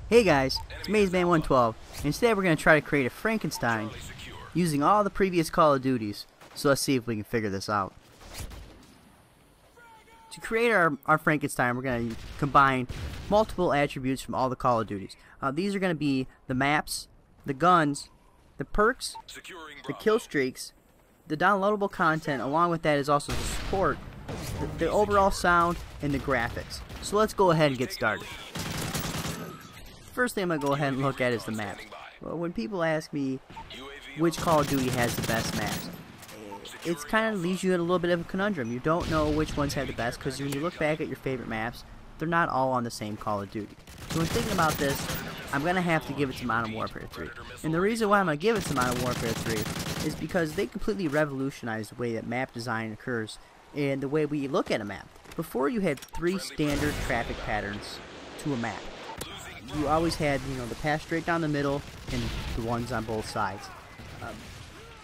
Hey guys, it's MazeMan112, and today we're going to try to create a Frankenstein using all the previous Call of Duties. So let's see if we can figure this out. To create our Frankenstein, we're going to combine multiple attributes from all the Call of Duties. These are going to be the maps, the guns, the perks, the killstreaks, the downloadable content. Along with that is also the support, the overall sound, and the graphics. So let's go ahead and get started. First thing I'm going to go ahead and look at is the maps. Well, when people ask me which Call of Duty has the best maps, it kind of leaves you in a little bit of a conundrum. You don't know which ones have the best, because when you look back at your favorite maps, they're not all on the same Call of Duty. So when thinking about this, I'm going to have to give it to Modern Warfare 3. And the reason why I'm going to give it to Modern Warfare 3 is because they completely revolutionized the way that map design occurs and the way we look at a map. Before, you had 3 standard traffic patterns to a map. You always had, the path straight down the middle and the ones on both sides.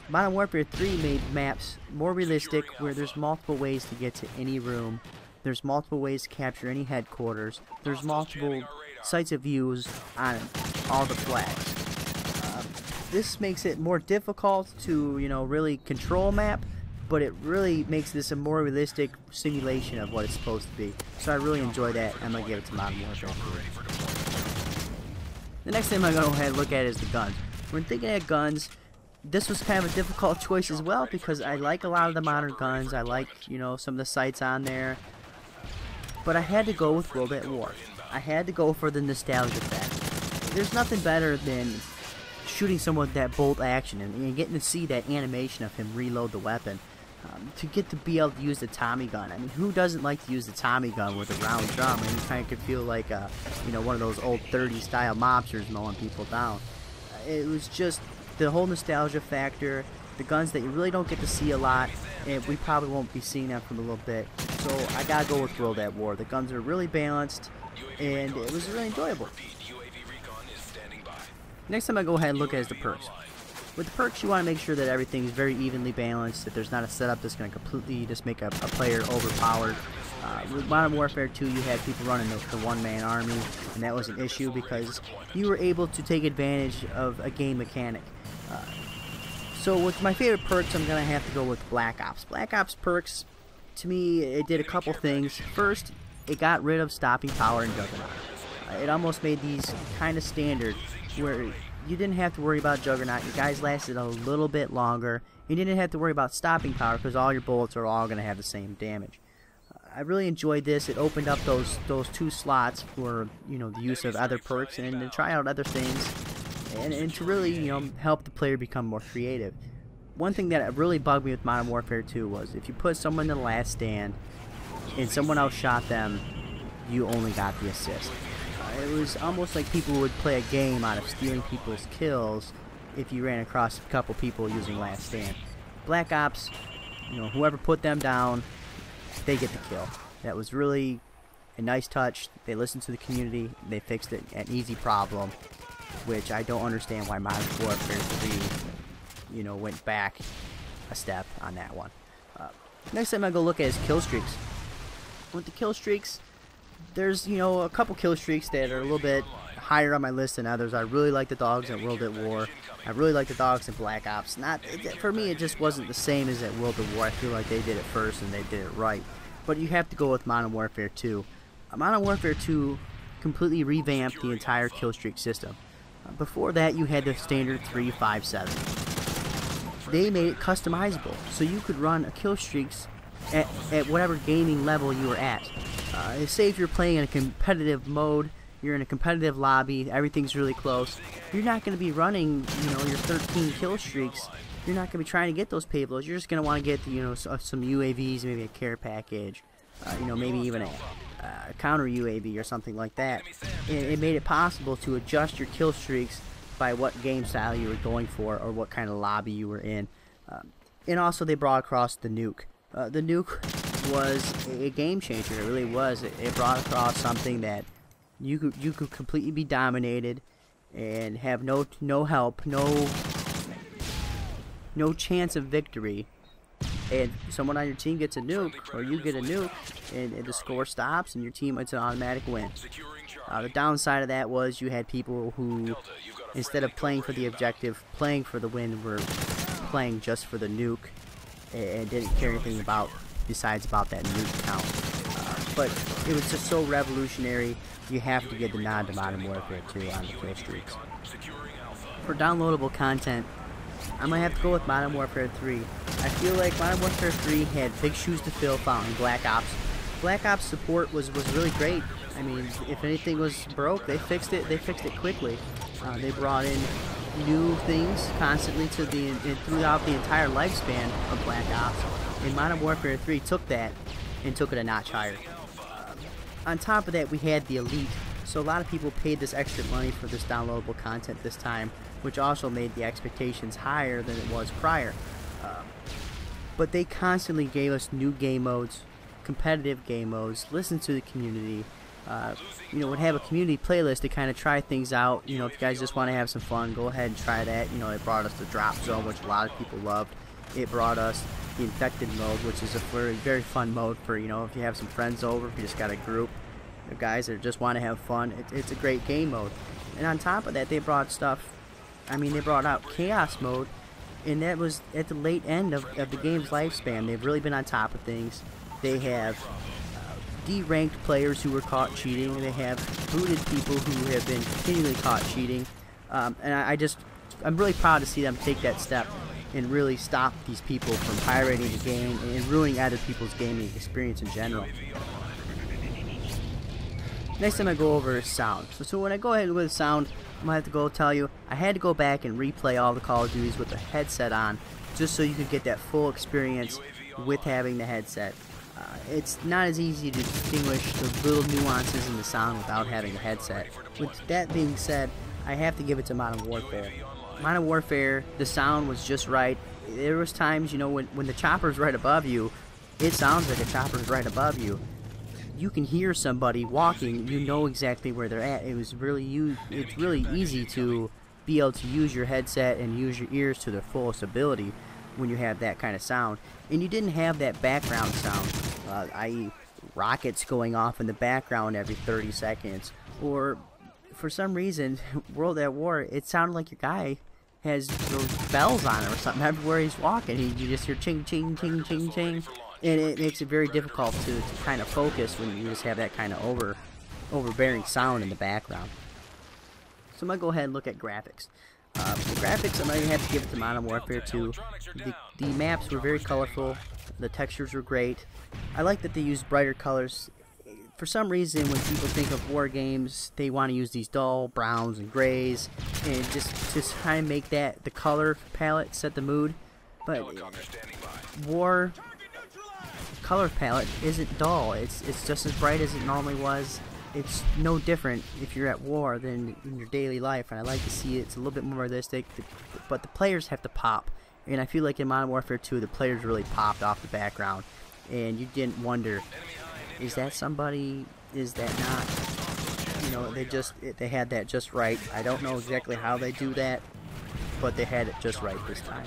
Modern Warfare 3 made maps more realistic, where there's multiple ways to get to any room. There's multiple ways to capture any headquarters. There's multiple sites of views on all the flags. This makes it more difficult to, really control a map, but it really makes this a more realistic simulation of what it's supposed to be. So I really enjoy that. I'm going to give it to Modern Warfare 3. The next thing I'm going to go ahead and look at is the guns. When thinking at guns, this was kind of a difficult choice as well, because I like a lot of the modern guns. I like, some of the sights on there. But I had to go with World at War. I had to go for the nostalgia factor. There's nothing better than shooting someone with that bolt action and getting to see that animation of him reload the weapon. To get to be able to use the Tommy gun. I mean, who doesn't like to use the Tommy gun with a round drum? And you kind of could feel like, one of those old 30s style mobsters mowing people down. It was just the whole nostalgia factor, the guns that you really don't get to see a lot, and we probably won't be seeing them for a little bit. So I gotta go with World at War. The guns are really balanced, and it was really enjoyable. Next time I go ahead and look at is the perks. With the perks, you want to make sure that everything's very evenly balanced, that there's not a setup that's going to completely just make a player overpowered. With Modern Warfare 2, you had people running the one-man army, and that was an issue because you were able to take advantage of a game mechanic. So with my favorite perks, I'm going to have to go with Black Ops. Black Ops perks, to me, it did a couple things. First, it got rid of stopping power and Juggernaut. It almost made these kind of standard, where you didn't have to worry about Juggernaut. Your guys lasted a little bit longer. You didn't have to worry about stopping power, because all your bullets are all going to have the same damage. I really enjoyed this. It opened up those 2 slots for the use of other perks and to try out other things, and to really help the player become more creative. One thing that really bugged me with Modern Warfare 2 was if you put someone in the last stand and someone else shot them, you only got the assist. It was almost like people would play a game out of stealing people's kills if you ran across a couple people using last stand. Black Ops, whoever put them down, they get the kill. That was really a nice touch. They listened to the community. They fixed it, an easy problem, which I don't understand why Modern Warfare 3, went back a step on that one. Next time I go look at is Killstreaks. With the Killstreaks, there's, a couple Killstreaks that are a little bit higher on my list than others. I really like the dogs at World at War. I really like the dogs in Black Ops. For me, it just wasn't the same as at World at War. I feel like they did it first and they did it right. But you have to go with Modern Warfare 2. Modern Warfare 2 completely revamped the entire Killstreak system. Before that, you had the standard 3-5-7. They made it customizable, so you could run a Killstreaks at whatever gaming level you were at. Say if you're playing in a competitive mode, you're in a competitive lobby, everything's really close, you're not going to be running, your 13 kill streaks. You're not going to be trying to get those payloads. You're just going to want to get, some UAVs, maybe a care package, maybe even a counter UAV or something like that. And it made it possible to adjust your kill streaks by what game style you were going for or what kind of lobby you were in. And also they brought across the nuke. The nuke was a game changer. It really was. It brought across something that you could completely be dominated and have no help, no chance of victory and someone on your team gets a nuke, or you get a nuke, and the score stops, and your team, it's an automatic win. The downside of that was you had people who, instead of playing for the objective, playing for the win, were playing just for the nuke, and didn't care anything besides about that nuke count. But it was just so revolutionary. You have to get the nod to Modern Warfare 2 on the Killstreaks. For downloadable content, I might have to go with Modern Warfare 3. I feel like Modern Warfare 3 had big shoes to fill following Black Ops. Black Ops support was really great. I mean, if anything was broke, they fixed it. They fixed it quickly. They brought in new things constantly throughout the entire lifespan of Black Ops. And Modern Warfare 3 took that and took it a notch higher. On top of that, we had the Elite. So a lot of people paid this extra money for this downloadable content this time, which also made the expectations higher than it was prior. But they constantly gave us new game modes, competitive game modes, listen to the community. You know, would have a community playlist to kind of try things out. You know, if you guys just want to have some fun, go ahead and try that. You know, it brought us the drop zone, which a lot of people loved. It brought us the infected mode, which is a very fun mode for, you know, if you have some friends over, if you just got a group of guys that just want to have fun. It's a great game mode. And on top of that, they brought stuff. I mean, they brought out chaos mode, and that was at the late end of the game's lifespan. They've really been on top of things. They have de-ranked players who were caught cheating. They have booted people who have been continually caught cheating. And I'm really proud to see them take that step and really stop these people from pirating the game and ruining other people's gaming experience in general. Next time I go over is sound. So when I go ahead with sound, I'm going to have to go tell you, I had to go back and replay all the Call of Duties with the headset on, just so you could get that full experience with having the headset. It's not as easy to distinguish the little nuances in the sound without having a headset. With that being said, I have to give it to Modern Warfare. Modern Warfare, the sound was just right. There was times, you know, when the chopper's right above you, it sounds like a chopper's right above you. You can hear somebody walking, you know exactly where they're at. It's really easy to be able to use your headset and use your ears to their fullest ability when you have that kind of sound. And you didn't have that background sound, i.e. rockets going off in the background every 30 seconds. Or, for some reason, World at War, it sounded like your guy has those bells on it or something. Everywhere he's walking, you just hear ching, ching, ching, ching, ching. And it makes it very difficult to kind of focus when you just have that kind of overbearing sound in the background. So I'm going to go ahead and look at graphics. The graphics, I'm going to have to give it to Modern Warfare 2. The maps were very colorful. The textures were great. I like that they used brighter colors. For some reason, when people think of war games, they want to use these dull browns and grays, and just kind of make that the color palette set the mood. But war color palette isn't dull. It's just as bright as it normally was. It's no different if you're at war than in your daily life, and I like to see it's a little bit more realistic, but the players have to pop. And I feel like in Modern Warfare 2, the players really popped off the background, and you didn't wonder, is that somebody, is that not? You know, they had that just right. I don't know exactly how they do that, but they had it just right this time.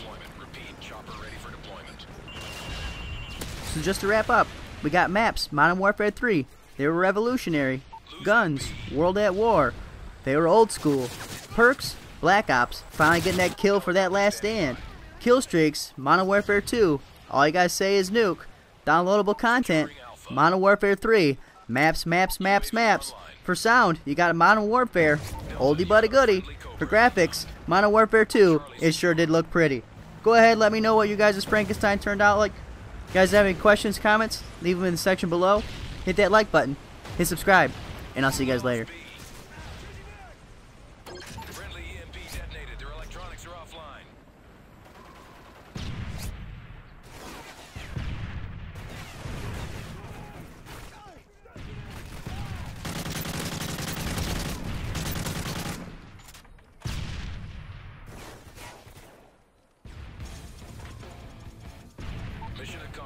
So just to wrap up, we got maps, Modern Warfare 3, they were revolutionary. Guns, World at War, they were old school. Perks, Black Ops, finally getting that kill for that last stand. Killstreaks, Modern Warfare 2, all you guys say is nuke. Downloadable content, Modern Warfare 3, maps, maps, maps, maps. For sound, you got a Modern Warfare, oldie but a goodie. For graphics, Modern Warfare 2, it sure did look pretty. Go ahead, let me know what you guys' Frankenstein turned out like. You guys have any questions, comments? Leave them in the section below. Hit that like button, hit subscribe, and I'll see you guys later.